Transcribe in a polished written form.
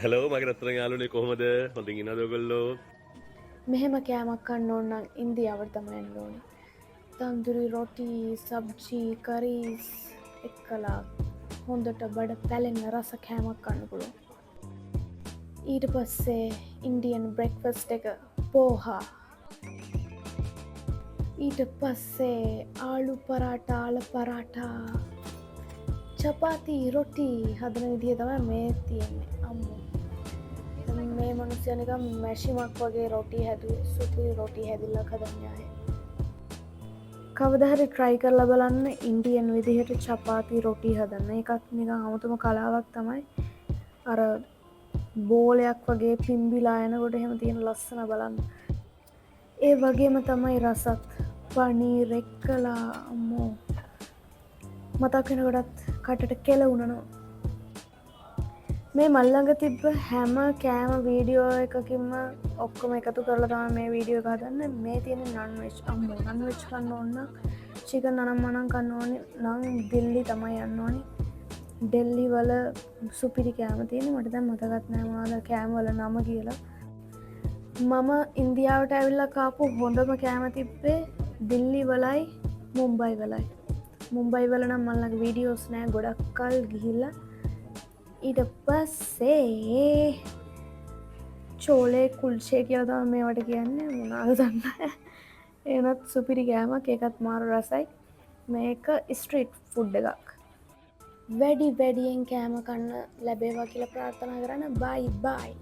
Hello මගේ රත්තරන් යාළුවනේ කොහොමද? හොඳින් ඉන්නවද ඔයගොල්ලෝ? මෙහෙම කෑමක් කන්න ඕන නම් ඉන්දියාවට තමයි යන්න ඕනේ. තන්දුරි රොටි, සබ්ජි, කරීස් එක්කලා හොඳට බඩ පැලෙන්න රස කෑමක් කන්න පුළුවන්. ඊට පස්සේ ඉන්දියන් බ්‍රෙක්ෆස්ට් එක පෝහා. ඊට පස්සේ ආලු පරාටා, ආල පරාටා, චපාති, රොටි හදන විදිහ තමයි මේ තියෙන්නේ. අම්මෝ. මේ මනුස්සයා නිකන් මැෂිමක් වගේ රොටි හැදුවේ. සුපිරි රොටි හැදිල්ලක් හදන්න යාය. කවදා හරි try කරලා බලන්න ඉන්දියන් විදිහට චපාති රොටි හදන්න. ඒකත් නිකන් අමුතුම කලාවක් තමයි. අර බෝලයක් වගේ පිම්බිලා යනකොට එහෙම තියෙන ලස්සන බලන්න. ඒ වගේම තමයි රසත්. පනීර් එක්කලා අම්මෝ මතක් වෙනකොටත් කටට කෙල උනනවා. මේ මල්ලඟ තිබ්බ හැම කෑම වීඩියෝ එකකින්ම ඔක්කොම එකතු කරලා තමයි මේ වීඩියෝ එක හදන්නේ. මේ තියෙන නන් වෙජ්. අම්මෝ නන් වෙජ් කන්න ඕන නම් චිකන් අනම්මනම් කන්න ඕනේ නම් දිල්ලි තමයි යන්න ඕනේ. ඩෙල්ලි වල සුපිරි කෑම තියෙන. මට දැන් මතකත් නෑ මොනවද කෑම වල නම කියලා. මම ඉන්දියාවට ඇවිල්ලා කාපු හොඳම කෑම තිබ්බේ දිල්ලි වලයි මුම්බයි වලයි. මුම්බයි වල නම් මල්ලඟ වීඩියෝස් නෑ ගොඩක් කල් ගිහිල්ලා. ඊට පස්සේ චෝලේ කුල්ෂේ කියලා තමයි මේවට කියන්නේ. මොනවද දන්නේ එනත් සුපිරි කෑමක්. ඒකත් මාර රසයි. මේක ස්ට්‍රීට් ෆුඩ් එකක්. වැඩි වැඩියෙන් කෑම කන්න ලැබේවා කියලා ප්‍රාර්ථනා කරන්න. බයි බයි.